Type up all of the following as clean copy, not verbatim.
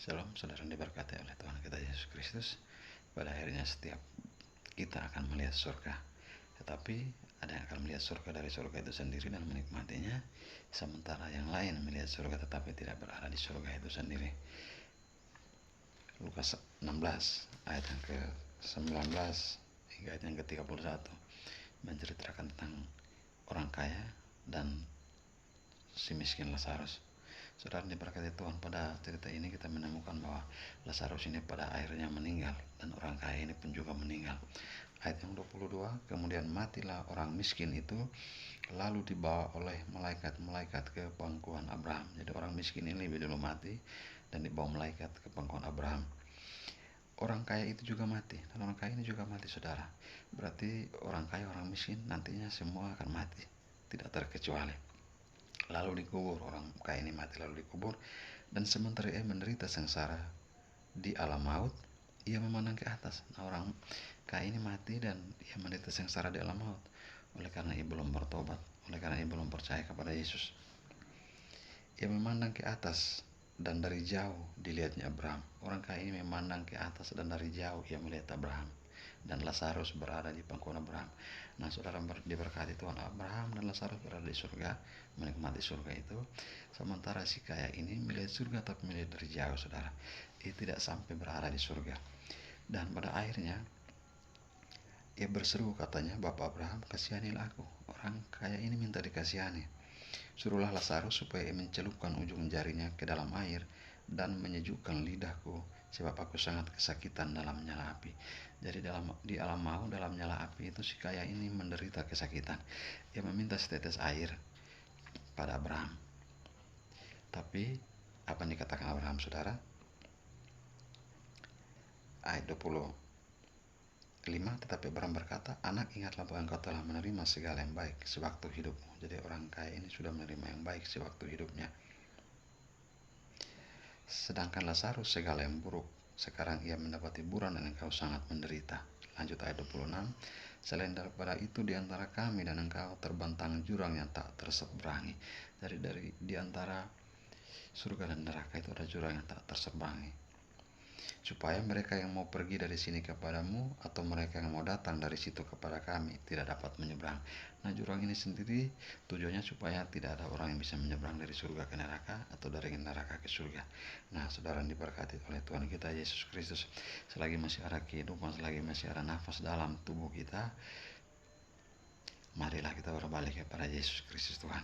Shalom, saudara yang diberkati oleh Tuhan kita Yesus Kristus. Pada akhirnya setiap kita akan melihat surga, tetapi ada yang akan melihat surga dari surga itu sendiri dan menikmatinya, sementara yang lain melihat surga tetapi tidak berada di surga itu sendiri. Lukas 16 ayat yang ke-19 hingga ayat yang ke-31 menceritakan tentang orang kaya dan si miskin Lazarus. Saudara diberkati Tuhan, pada cerita ini kita menemukan bahwa Lazarus ini pada akhirnya meninggal dan orang kaya ini pun juga meninggal. Ayat yang 22, kemudian matilah orang miskin itu, lalu dibawa oleh malaikat-malaikat ke pangkuan Abraham. Jadi orang miskin ini lebih dulu mati dan dibawa malaikat ke pangkuan Abraham. Orang kaya itu juga mati dan orang kaya ini juga mati, saudara. Berarti orang kaya, orang miskin nantinya semua akan mati, tidak terkecuali. Lalu dikubur, orang kaya ini mati lalu dikubur, dan sementara ia menderita sengsara di alam maut, ia memandang ke atas. Nah, orang kaya ini mati dan ia menderita sengsara di alam maut oleh karena ia belum bertobat, oleh karena ia belum percaya kepada Yesus. Ia memandang ke atas dan dari jauh dilihatnya Abraham. Orang kaya ini memandang ke atas dan dari jauh ia melihat Abraham, dan Lazarus berada di pangkuan Abraham. Nah, saudara diberkati Tuhan, Abraham dan Lazarus berada di surga, menikmati surga itu, sementara si kaya ini melihat surga tapi melihat dari jauh, saudara. Ia tidak sampai berada di surga. Dan pada akhirnya ia berseru, katanya, Bapak Abraham, kasihanilah aku. Orang kaya ini minta dikasihani. Suruhlah Lazarus supaya ia mencelupkan ujung jarinya ke dalam air dan menyejukkan lidahku, sebab aku sangat kesakitan dalam nyala api. Jadi di alam maut, dalam nyala api itu si kaya ini menderita kesakitan. Ia meminta setetes air pada Abraham. Tapi apa yang dikatakan Abraham, saudara? Ayat 25, tetapi Abraham berkata, anak, ingatlah bahwa engkau telah menerima segala yang baik sewaktu hidupmu. Jadi orang kaya ini sudah menerima yang baik sewaktu hidupnya. Sedangkan Lazarus segala yang buruk. Sekarang ia mendapat hiburan dan engkau sangat menderita. Lanjut ayat 26. Selain daripada itu di antara kami dan engkau terbentang jurang yang tak terseberangi. Dari di antara surga dan neraka itu ada jurang yang tak terseberangi, supaya mereka yang mau pergi dari sini kepadamu atau mereka yang mau datang dari situ kepada kami tidak dapat menyeberang. Nah, jurang ini sendiri tujuannya supaya tidak ada orang yang bisa menyeberang dari surga ke neraka atau dari neraka ke surga. Nah, saudara yang diberkati oleh Tuhan kita Yesus Kristus, selagi masih ada kehidupan, selagi masih ada nafas dalam tubuh kita, marilah kita berbalik kepada Yesus Kristus Tuhan.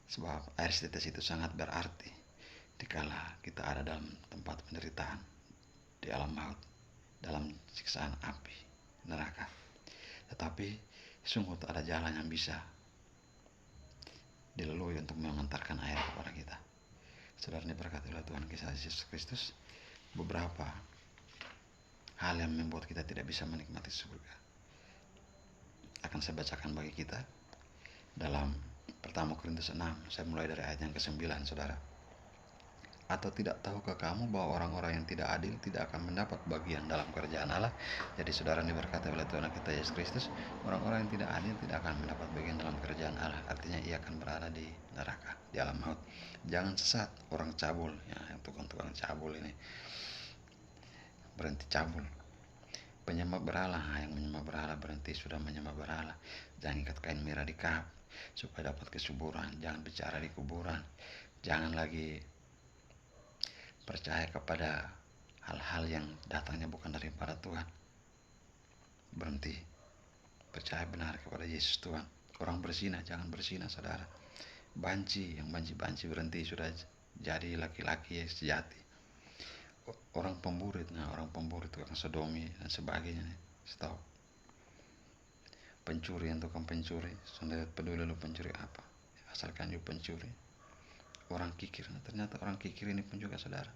Sebab air setetes itu sangat berarti dikala kita ada dalam tempat penderitaan, di alam maut, dalam siksaan api neraka. Tetapi sungguh tak ada jalan yang bisa dilalui untuk mengantarkan air kepada kita. Saudara diberkati oleh Tuhan kita Yesus Kristus, beberapa hal yang membuat kita tidak bisa menikmati surga akan saya bacakan bagi kita dalam pertama Korintus 6. Saya mulai dari ayat yang ke-9, saudara. Atau tidak tahukah kamu bahwa orang-orang yang tidak adil tidak akan mendapat bagian dalam kerajaan Allah? Jadi saudara yang diberkati oleh Tuhan kita Yesus Kristus, orang-orang yang tidak adil tidak akan mendapat bagian dalam kerajaan Allah. Artinya ia akan berada di neraka, di alam maut. Jangan sesat, orang cabul, ya, yang tukang-tukang cabul ini berhenti cabul. Penyembah berhala, yang menyembah berhala berhenti sudah menyembah berhala. Jangan ikat kain merah di kap supaya dapat kesuburan. Jangan bicara di kuburan. Jangan lagi percaya kepada hal-hal yang datangnya bukan daripada Tuhan. Berhenti percaya benar kepada Yesus Tuhan. Orang berzina, jangan berzina, saudara. Banci, yang banci-banci berhenti, sudah jadi laki-laki yang sejati. Orang pemburit, orang tukang sodomi dan sebagainya, stop. Pencuri, yang tukang pencuri, sudah peduli lu pencuri apa, asalkan you pencuri. Orang kikir, ternyata orang kikir ini pun juga, saudara,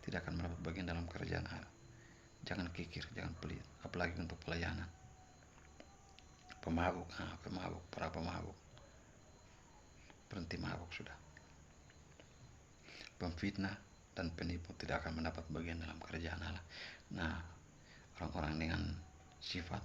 tidak akan mendapat bagian dalam kerajaan Allah. Jangan kikir, jangan pelit, apalagi untuk pelayanan. Pemabuk, para pemabuk, berhenti mabuk sudah. Pemfitnah dan penipu tidak akan mendapat bagian dalam kerajaan Allah. Nah, orang-orang dengan sifat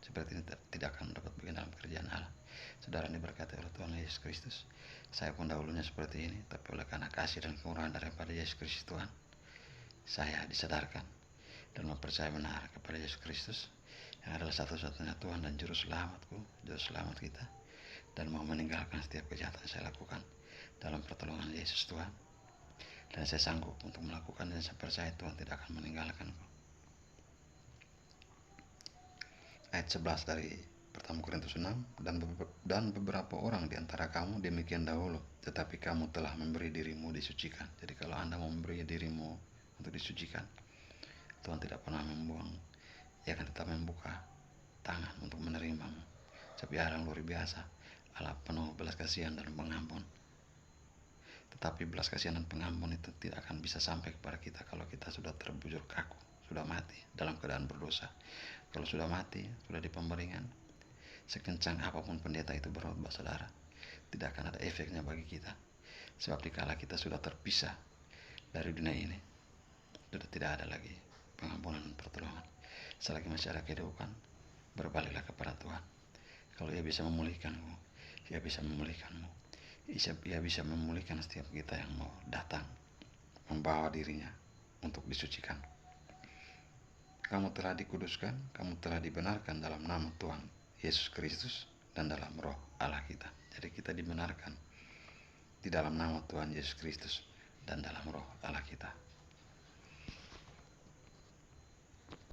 seperti ini tidak akan mendapat bagian dalam kerjaan Allah. Saudara diberkati oleh Tuhan Yesus Kristus. Saya pun dahulunya seperti ini, tapi oleh karena kasih dan kemurahan daripada Yesus Kristus Tuhan, saya disadarkan dan mempercayai benar kepada Yesus Kristus yang adalah satu-satunya Tuhan dan juru selamatku, juru selamat kita, dan mau meninggalkan setiap kejahatan yang saya lakukan dalam pertolongan Yesus Tuhan. Dan saya sanggup untuk melakukan, dan saya percaya Tuhan tidak akan meninggalkanku. Ayat 11 dari pertama Korintus 6, dan beberapa orang di antara kamu demikian dahulu, tetapi kamu telah memberi dirimu disucikan. Jadi kalau Anda mau memberi dirimu untuk disucikan, Tuhan tidak pernah membuang, Ia akan tetap membuka tangan untuk menerimamu. Tapi Allah yang luar biasa, Allah penuh belas kasihan dan pengampun. Tetapi belas kasihan dan pengampun itu tidak akan bisa sampai kepada kita kalau kita sudah terbujur kaku, sudah mati dalam keadaan berdosa. Kalau sudah mati, sudah di pembaringan, sekencang apapun pendeta itu berkhotbah, saudara, tidak akan ada efeknya bagi kita. Sebab dikala kita sudah terpisah dari dunia ini, sudah tidak ada lagi pengampunan dan pertolongan. Selagi masih ada kehidupan, berbaliklah kepada Tuhan. Kalau Ia bisa memulihkanmu, Ia bisa memulihkanmu. Ia bisa memulihkan setiap kita yang mau datang membawa dirinya untuk disucikan. Kamu telah dikuduskan, kamu telah dibenarkan dalam nama Tuhan Yesus Kristus dan dalam roh Allah kita. Jadi kita dibenarkan di dalam nama Tuhan Yesus Kristus dan dalam roh Allah kita.